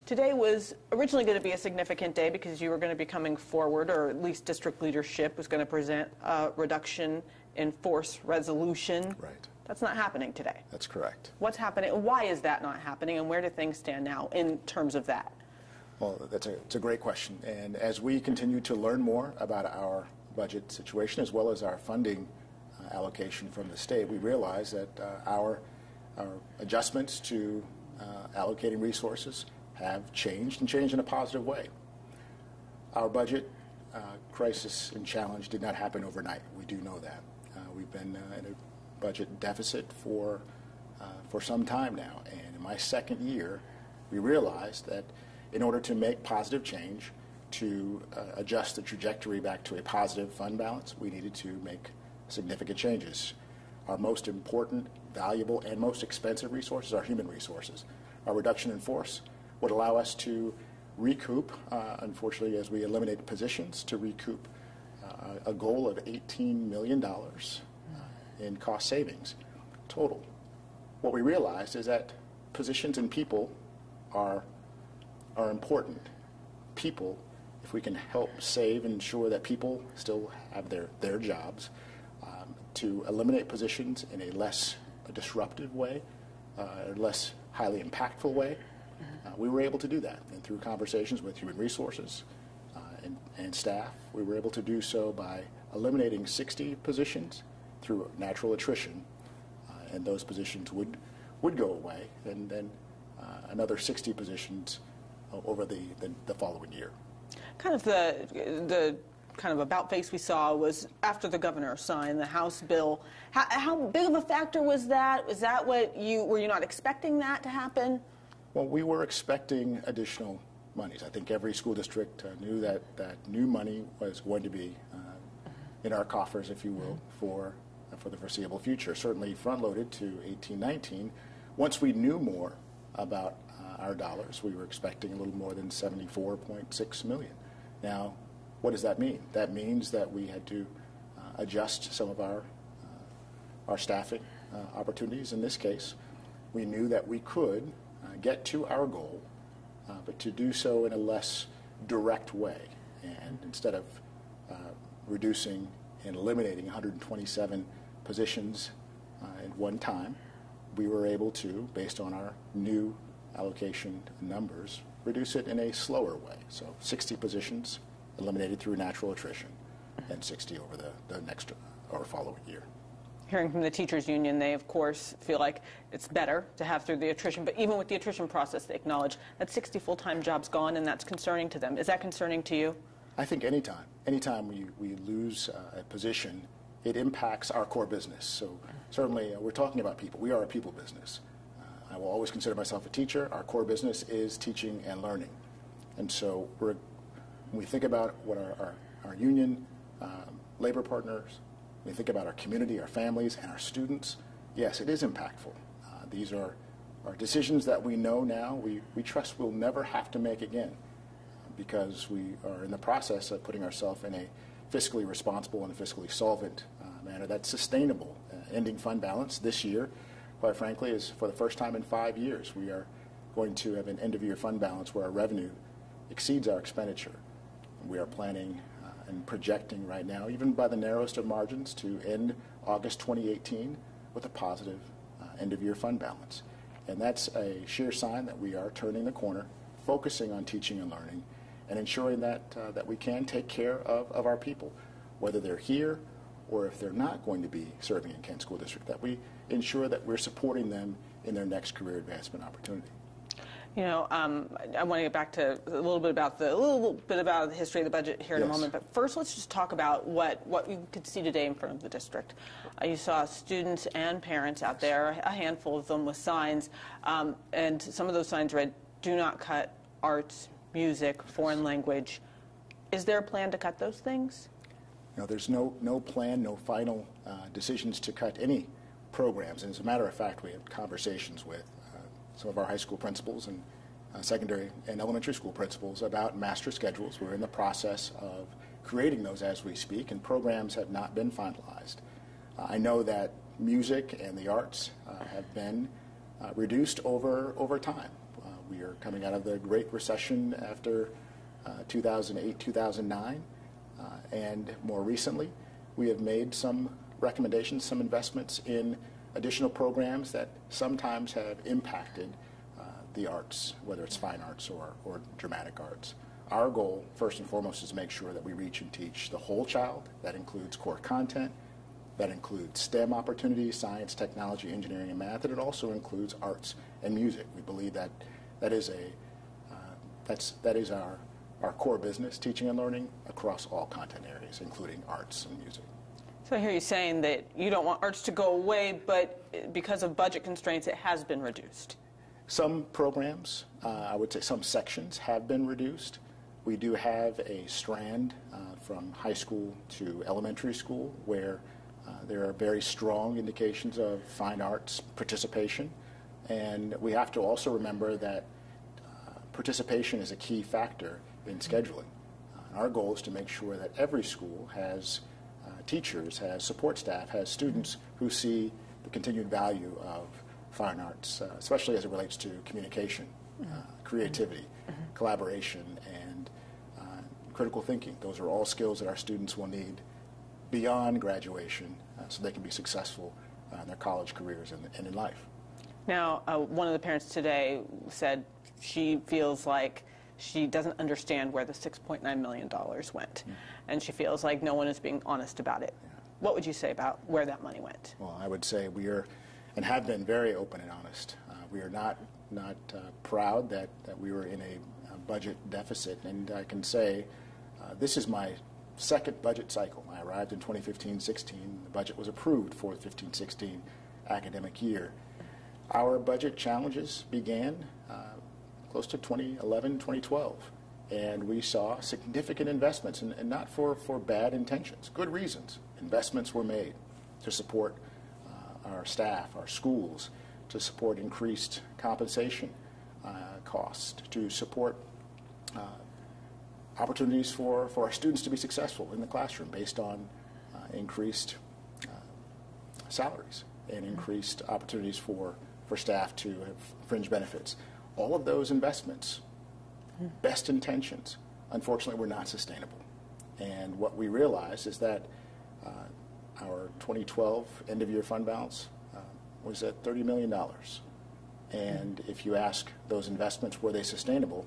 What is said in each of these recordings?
Today was originally going to be a significant day because you were going to be coming forward, or at least district leadership was going to present a reduction in force resolution. Right. That's not happening today. That's correct. What's happening? Why is that not happening, and where do things stand now in terms of that? Well, it's a great question. And as we continue to learn more about our budget situation as well as our funding allocation from the state, we realize that our adjustments to allocating resources have changed and changed in a positive way. Our budget crisis and challenge did not happen overnight. We do know that. We've been in a budget deficit for some time now, and in my second year, we realized that in order to make positive change, to adjust the trajectory back to a positive fund balance, we needed to make significant changes. Our most important, valuable, and most expensive resources are human resources. Our reduction in force would allow us to recoup, unfortunately, as we eliminate positions, to recoup a goal of $18 million in cost savings total. What we realized is that positions and people are important. People, if we can help save and ensure that people still have their jobs, to eliminate positions in a less disruptive way, a less highly impactful way, we were able to do that. And through conversations with human resources and staff, we were able to do so by eliminating 60 positions through natural attrition, and those positions would go away, and then another 60 positions over the following year. Kind of the kind of about face we saw was after the governor signed the House bill. How big of a factor was that? Was that were you not expecting that to happen? Well, we were expecting additional monies. I think every school district knew that new money was going to be in our coffers, if you will, for the foreseeable future. Certainly front-loaded to 18-19. Once we knew more about our dollars, we were expecting a little more than $74.6 million. Now, what does that mean? That means that we had to adjust some of our staffing opportunities. In this case, we knew that we could get to our goal, but to do so in a less direct way. And instead of reducing and eliminating 127 positions at one time, we were able to, based on our new allocation numbers, reduce it in a slower way. So 60 positions eliminated through natural attrition, and 60 over the next or following year. Hearing from the teachers union, they of course feel like it's better to have through the attrition, but even with the attrition process, they acknowledge that 60 full-time jobs gone, and that's concerning to them. Is that concerning to you? I think anytime we lose a position, it impacts our core business. So certainly we're talking about people. We are a people business. I will always consider myself a teacher. Our core business is teaching and learning. And so when we think about what our union labor partners, when we think about our community, our families, and our students, yes, it is impactful. These are decisions that we know now, we trust we'll never have to make again, because we are in the process of putting ourselves in a fiscally responsible and fiscally solvent manner that's sustainable. Ending fund balance this year, quite frankly, is for the first time in 5 years. We are going to have an end-of-year fund balance where our revenue exceeds our expenditure. We are planning and projecting right now, even by the narrowest of margins, to end August 2018 with a positive end-of-year fund balance. And that's a sheer sign that we are turning the corner, focusing on teaching and learning, and ensuring that we can take care of our people, whether they're here or if they're not going to be serving in Kent School District, that we ensure that we're supporting them in their next career advancement opportunity. You know, I want to get back to a little bit about the history of the budget here in a moment. But first, let's just talk about what we could see today in front of the district. You saw students and parents out there, a handful of them with signs, and some of those signs read, "Do not cut arts, music, foreign language." Is there a plan to cut those things? No, there's no plan, no final decisions to cut any programs. And as a matter of fact, we have conversations with some of our high school principals and secondary and elementary school principals about master schedules. We're in the process of creating those as we speak, and programs have not been finalized. I know that music and the arts have been reduced over time. We are coming out of the Great Recession after 2008, 2009, and more recently, we have made some recommendations, some investments in additional programs that sometimes have impacted the arts, whether it's fine arts or dramatic arts. Our goal, first and foremost, is to make sure that we reach and teach the whole child. That includes core content, that includes STEM opportunities, science, technology, engineering, and math, and it also includes arts and music. We believe that that is our core business, teaching and learning across all content areas, including arts and music. So I hear you saying that you don't want arts to go away, but because of budget constraints, it has been reduced. Some programs, I would say some sections have been reduced. We do have a strand from high school to elementary school where there are very strong indications of fine arts participation. And we have to also remember that participation is a key factor in scheduling. Our goal is to make sure that every school has teachers, has support staff, has students who see the continued value of fine arts, especially as it relates to communication, creativity, collaboration, and critical thinking. Those are all skills that our students will need beyond graduation so they can be successful in their college careers and in life. Now, one of the parents today said she feels like she doesn't understand where the $6.9 million went, and she feels like no one is being honest about it. Yeah. What would you say about where that money went? Well, I would say we are, and have been, very open and honest. We are not proud that we were in a budget deficit, and I can say this is my second budget cycle. I arrived in 2015-16. The budget was approved for the 15-16 academic year. Our budget challenges began close to 2011, 2012, and we saw significant investments, and not for bad intentions, good reasons. Investments were made to support our staff, our schools, to support increased compensation costs, to support opportunities for our students to be successful in the classroom based on increased salaries and increased opportunities for staff to have fringe benefits. All of those investments, best intentions, unfortunately were not sustainable. And what we realized is that our 2012 end-of-year fund balance was at $30 million. And if you ask those investments, were they sustainable,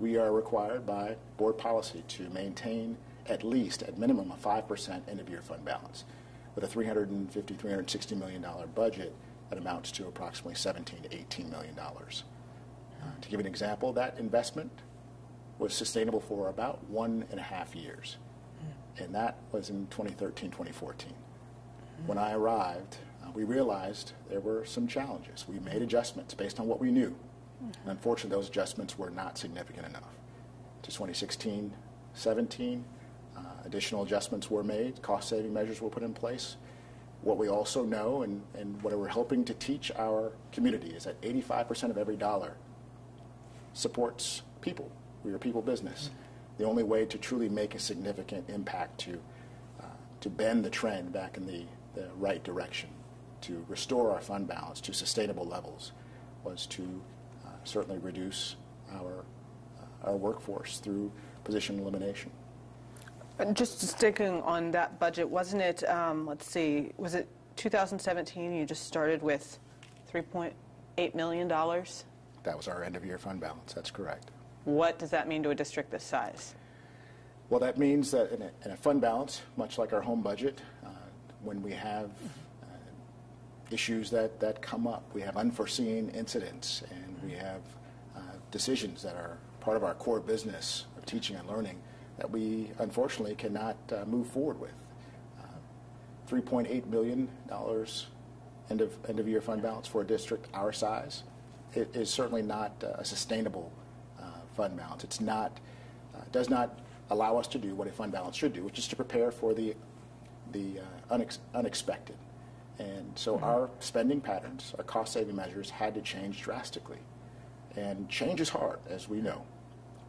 we are required by board policy to maintain at least, at minimum, a 5% end-of-year fund balance. With a $350, $360 million budget, that amounts to approximately $17 to $18 million. To give an example, that investment was sustainable for about 1.5 years. And that was in 2013, 2014. When I arrived, we realized there were some challenges. We made adjustments based on what we knew. And unfortunately, those adjustments were not significant enough. To 2016, 17, additional adjustments were made, cost-saving measures were put in place. What we also know, and what we're helping to teach our community, is that 85% of every dollar supports people. We are a people business. The only way to truly make a significant impact to bend the trend back in the right direction, to restore our fund balance to sustainable levels, was to certainly reduce our workforce through position elimination. Just sticking on that budget, wasn't it, let's see, was it 2017 you just started with $3.8 million? That was our end-of-year fund balance, that's correct. What does that mean to a district this size? Well, that means that in a fund balance, much like our home budget, when we have issues that come up, we have unforeseen incidents, and we have decisions that are part of our core business of teaching and learning that we unfortunately cannot move forward with. $3.8 million end of year fund balance for a district our size, it is certainly not a sustainable fund balance. It's not, does not allow us to do what a fund balance should do, which is to prepare for the unexpected. And so our spending patterns, our cost-saving measures had to change drastically. And change is hard, as we know.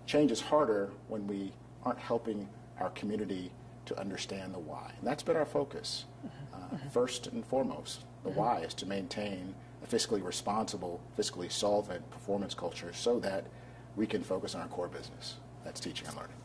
Change is harder when we aren't helping our community to understand the why. And that's been our focus. First and foremost, the why is to maintain a fiscally responsible, fiscally solvent performance culture so that we can focus on our core business. That's teaching and learning.